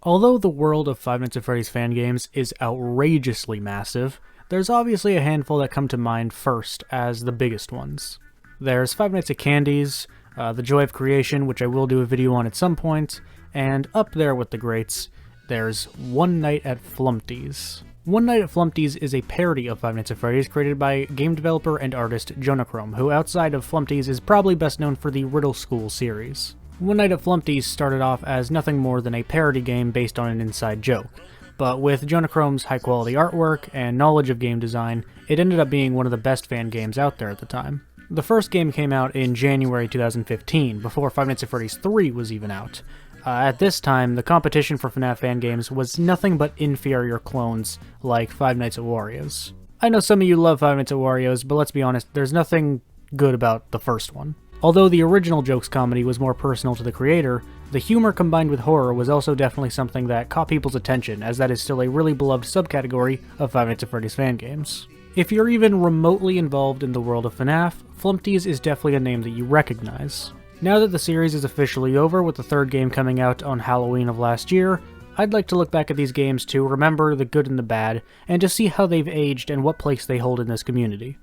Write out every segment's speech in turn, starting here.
Although the world of Five Nights at Freddy's fan games is outrageously massive, there's obviously a handful that come to mind first as the biggest ones. There's Five Nights at Candy's, The Joy of Creation, which I will do a video on at some point, and up there with the greats, there's One Night at Flumptys. One Night at Flumptys is a parody of Five Nights at Freddy's created by game developer and artist Jonachrome, who outside of Flumptys is probably best known for the Riddle School series. One Night at Flumptys started off as nothing more than a parody game based on an inside joke, but with Jonachrome's high-quality artwork and knowledge of game design, it ended up being one of the best fan games out there at the time. The first game came out in January 2015, before Five Nights at Freddy's 3 was even out. At this time, the competition for FNAF fan games was nothing but inferior clones like Five Nights at Wario's. I know some of you love Five Nights at Wario's, but let's be honest, there's nothing good about the first one. Although the original Jokes comedy was more personal to the creator, the humor combined with horror was also definitely something that caught people's attention, as that is still a really beloved subcategory of Five Nights at Freddy's fan games. If you're even remotely involved in the world of FNAF, Flumptys is definitely a name that you recognize. Now that the series is officially over with the third game coming out on Halloween of last year, I'd like to look back at these games to remember the good and the bad, and to see how they've aged and what place they hold in this community.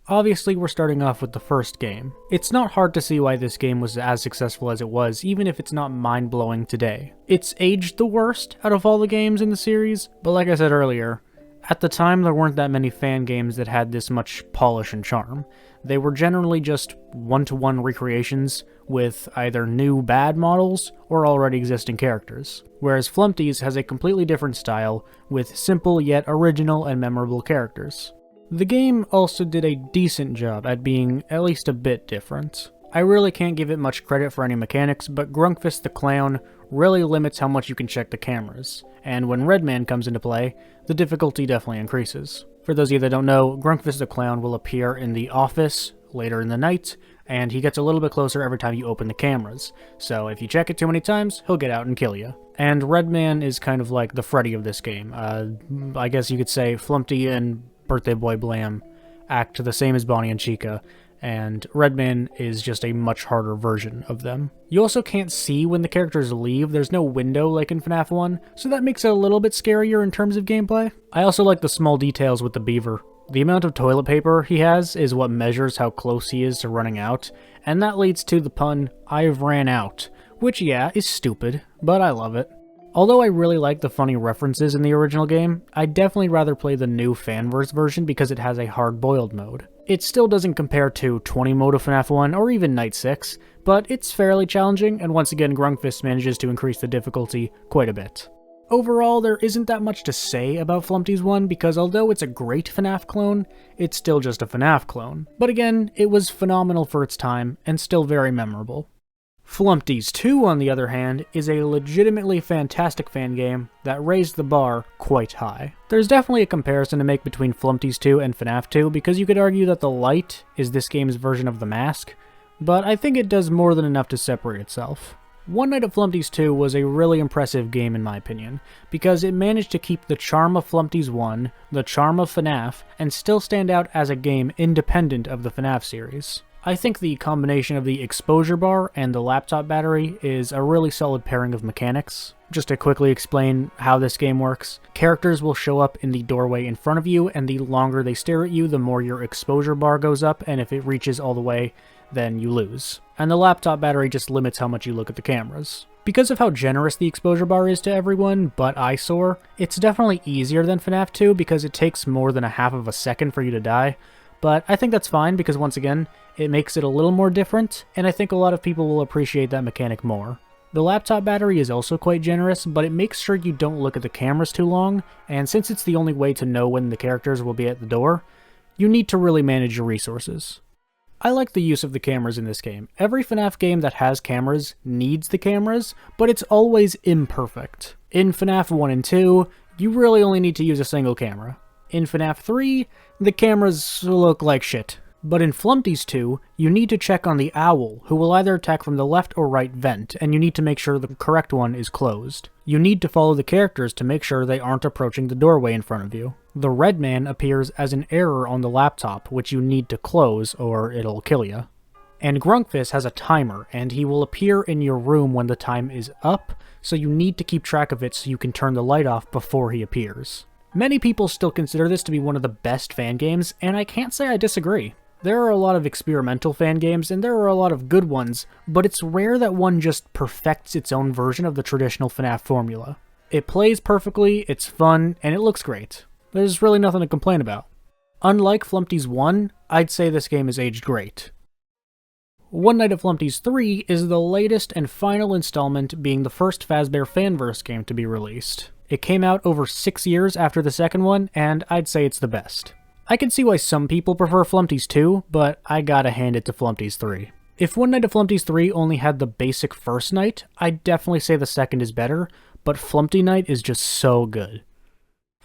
Obviously, we're starting off with the first game. It's not hard to see why this game was as successful as it was, even if it's not mind-blowing today. It's aged the worst out of all the games in the series, but like I said earlier, at the time there weren't that many fan games that had this much polish and charm. They were generally just one-to-one recreations with either new bad models or already existing characters, whereas Flumptys has a completely different style with simple yet original and memorable characters. The game also did a decent job at being at least a bit different. I really can't give it much credit for any mechanics, but Grunkfist the Clown really limits how much you can check the cameras, and when Redman comes into play, the difficulty definitely increases. For those of you that don't know, Grunkfist the Clown will appear in the office later in the night, and he gets a little bit closer every time you open the cameras, so if you check it too many times, he'll get out and kill you. And Redman is kind of like the Freddy of this game. I guess you could say Flumpty and Birthday Boy Blam act the same as Bonnie and Chica, and Redman is just a much harder version of them. You also can't see when the characters leave, there's no window like in FNAF 1, so that makes it a little bit scarier in terms of gameplay. I also like the small details with the beaver. The amount of toilet paper he has is what measures how close he is to running out, and that leads to the pun, "I've ran out," which yeah, is stupid, but I love it. Although I really like the funny references in the original game, I'd definitely rather play the new fanverse version because it has a hard-boiled mode. It still doesn't compare to 20 mode of FNAF 1 or even Night 6, but it's fairly challenging, and once again Grunkfist manages to increase the difficulty quite a bit. Overall, there isn't that much to say about Flumptys 1 because although it's a great FNAF clone, it's still just a FNAF clone. But again, it was phenomenal for its time, and still very memorable. Flumptys 2, on the other hand, is a legitimately fantastic fan game that raised the bar quite high. There's definitely a comparison to make between Flumptys 2 and FNAF 2 because you could argue that the light is this game's version of the mask, but I think it does more than enough to separate itself. One Night at Flumptys 2 was a really impressive game in my opinion, because it managed to keep the charm of Flumptys 1, the charm of FNAF, and still stand out as a game independent of the FNAF series. I think the combination of the exposure bar and the laptop battery is a really solid pairing of mechanics. Just to quickly explain how this game works, characters will show up in the doorway in front of you, and the longer they stare at you, the more your exposure bar goes up, and if it reaches all the way, then you lose. And the laptop battery just limits how much you look at the cameras. Because of how generous the exposure bar is to everyone but eyesore, it's definitely easier than FNAF 2 because it takes more than a half of a second for you to die, but I think that's fine because once again, it makes it a little more different, and I think a lot of people will appreciate that mechanic more. The laptop battery is also quite generous, but it makes sure you don't look at the cameras too long, and since it's the only way to know when the characters will be at the door, you need to really manage your resources. I like the use of the cameras in this game. Every FNAF game that has cameras needs the cameras, but it's always imperfect. In FNAF 1 and 2, you really only need to use a single camera. In FNAF 3, the cameras look like shit. But in Flumptys 2, you need to check on the owl, who will either attack from the left or right vent, and you need to make sure the correct one is closed. You need to follow the characters to make sure they aren't approaching the doorway in front of you. The red man appears as an error on the laptop, which you need to close or it'll kill you. And Grunkfist has a timer, and he will appear in your room when the time is up, so you need to keep track of it so you can turn the light off before he appears. Many people still consider this to be one of the best fan games, and I can't say I disagree. There are a lot of experimental fan games, and there are a lot of good ones, but it's rare that one just perfects its own version of the traditional FNAF formula. It plays perfectly, it's fun, and it looks great. There's really nothing to complain about. Unlike Flumptys 1, I'd say this game is aged great. One Night at Flumptys 3 is the latest and final installment, being the first Fazbear Fanverse game to be released. It came out over 6 years after the second one, and I'd say it's the best. I can see why some people prefer Flumptys 2, but I gotta hand it to Flumptys 3. If One Night at Flumptys 3 only had the basic first night, I'd definitely say the second is better, but Flumpty Night is just so good.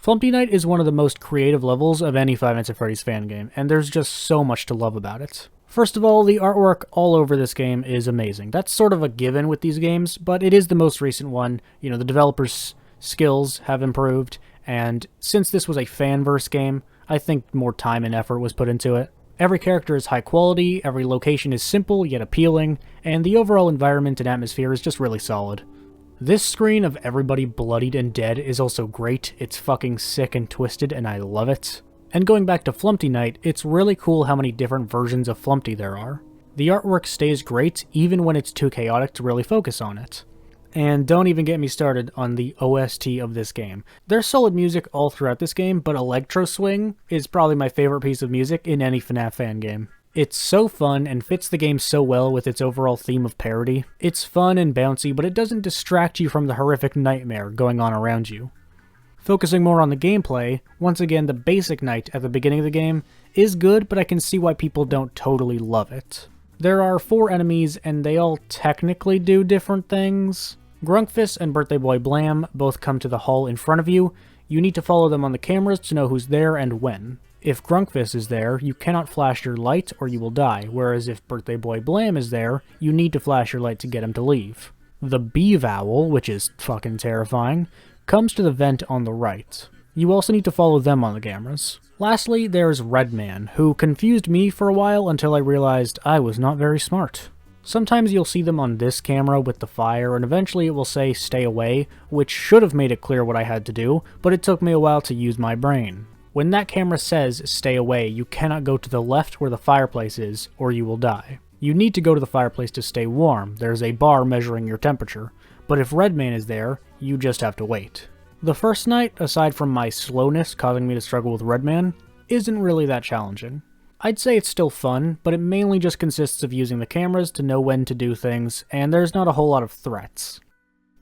Flumpty Night is one of the most creative levels of any Five Nights at Freddy's fan game, and there's just so much to love about it. First of all, the artwork all over this game is amazing. That's sort of a given with these games, but it is the most recent one. You know, the developers' skills have improved, and since this was a fanverse game, I think more time and effort was put into it. Every character is high quality, every location is simple yet appealing, and the overall environment and atmosphere is just really solid. This screen of everybody bloodied and dead is also great. It's fucking sick and twisted, and I love it. And going back to Flumpty Night, it's really cool how many different versions of Flumpty there are. The artwork stays great, even when it's too chaotic to really focus on it. And don't even get me started on the OST of this game. There's solid music all throughout this game, but Electro Swing is probably my favorite piece of music in any FNAF fan game. It's so fun and fits the game so well with its overall theme of parody. It's fun and bouncy, but it doesn't distract you from the horrific nightmare going on around you. Focusing more on the gameplay, once again the basic night at the beginning of the game is good, but I can see why people don't totally love it. There are 4 enemies and they all technically do different things. Grunkfist and Birthday Boy Blam both come to the hall in front of you. You need to follow them on the cameras to know who's there and when. If Grunkfist is there, you cannot flash your light or you will die, whereas if Birthday Boy Blam is there, you need to flash your light to get him to leave. The Beeve Owl, which is fucking terrifying, comes to the vent on the right. You also need to follow them on the cameras. Lastly, there's Redman, who confused me for a while until I realized I was not very smart. Sometimes you'll see them on this camera with the fire, and eventually it will say stay away, which should have made it clear what I had to do, but it took me a while to use my brain. When that camera says stay away, you cannot go to the left where the fireplace is, or you will die. You need to go to the fireplace to stay warm. There's a bar measuring your temperature. But if Redman is there, you just have to wait. The first night, aside from my slowness causing me to struggle with Redman, isn't really that challenging. I'd say it's still fun, but it mainly just consists of using the cameras to know when to do things, and there's not a whole lot of threats.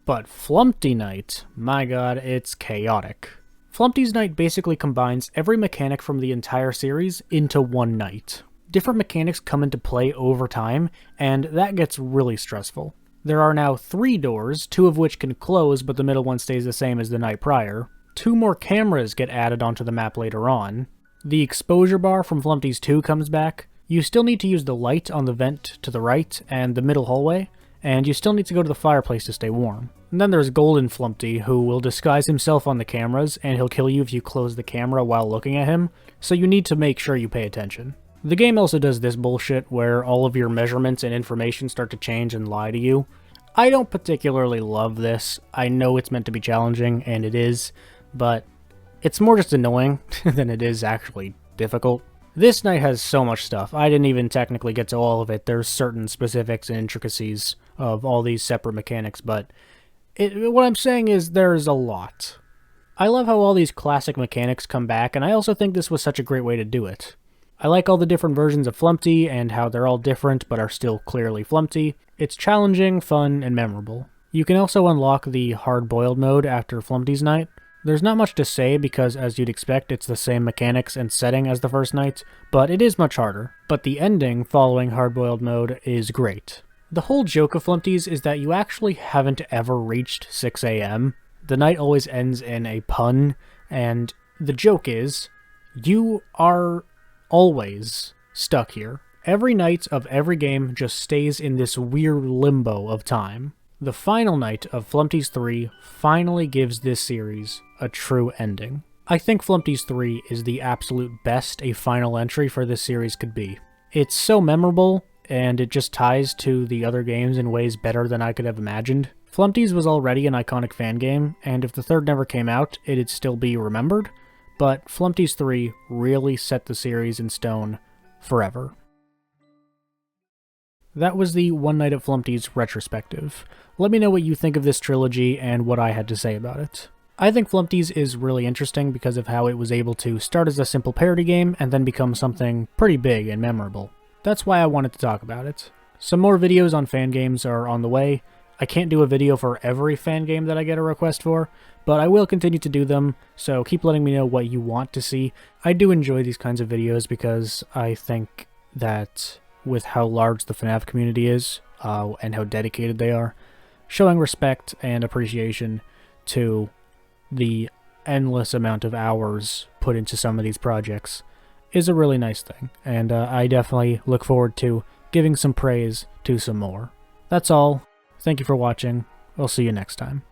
But Flumpty Night, my god, it's chaotic. Flumpty's Night basically combines every mechanic from the entire series into one night. Different mechanics come into play over time, and that gets really stressful. There are now 3 doors, 2 of which can close, but the middle one stays the same as the night prior. 2 more cameras get added onto the map later on. The exposure bar from Flumptys 2 comes back. You still need to use the light on the vent to the right and the middle hallway, and you still need to go to the fireplace to stay warm. And then there's Golden Flumpty, who will disguise himself on the cameras, and he'll kill you if you close the camera while looking at him, so you need to make sure you pay attention. The game also does this bullshit where all of your measurements and information start to change and lie to you. I don't particularly love this. I know it's meant to be challenging, and it is, but it's more just annoying than it is actually difficult. This night has so much stuff. I didn't even technically get to all of it. There's certain specifics and intricacies of all these separate mechanics, but what I'm saying is there's a lot. I love how all these classic mechanics come back, and I also think this was such a great way to do it. I like all the different versions of Flumpty and how they're all different but are still clearly Flumpty. It's challenging, fun, and memorable. You can also unlock the hard-boiled mode after Flumpty's Night. There's not much to say because, as you'd expect, it's the same mechanics and setting as the first night, but it is much harder. But the ending following hard-boiled mode is great. The whole joke of Flumptys is that you actually haven't ever reached 6 AM. The night always ends in a pun, and the joke is, you are always stuck here. Every night of every game just stays in this weird limbo of time. The final night of Flumptys 3 finally gives this series a true ending. I think Flumptys 3 is the absolute best a final entry for this series could be. It's so memorable, and it just ties to the other games in ways better than I could have imagined. Flumptys was already an iconic fan game, and if the third never came out, it'd still be remembered, but Flumptys 3 really set the series in stone forever. That was the One Night at Flumptys retrospective. Let me know what you think of this trilogy and what I had to say about it. I think Flumptys is really interesting because of how it was able to start as a simple parody game and then become something pretty big and memorable. That's why I wanted to talk about it. Some more videos on fan games are on the way. I can't do a video for every fan game that I get a request for, but I will continue to do them, so keep letting me know what you want to see. I do enjoy these kinds of videos because I think that with how large the FNAF community is, and how dedicated they are, showing respect and appreciation to the endless amount of hours put into some of these projects is a really nice thing, and I definitely look forward to giving some praise to some more. That's all. Thank you for watching. I'll see you next time.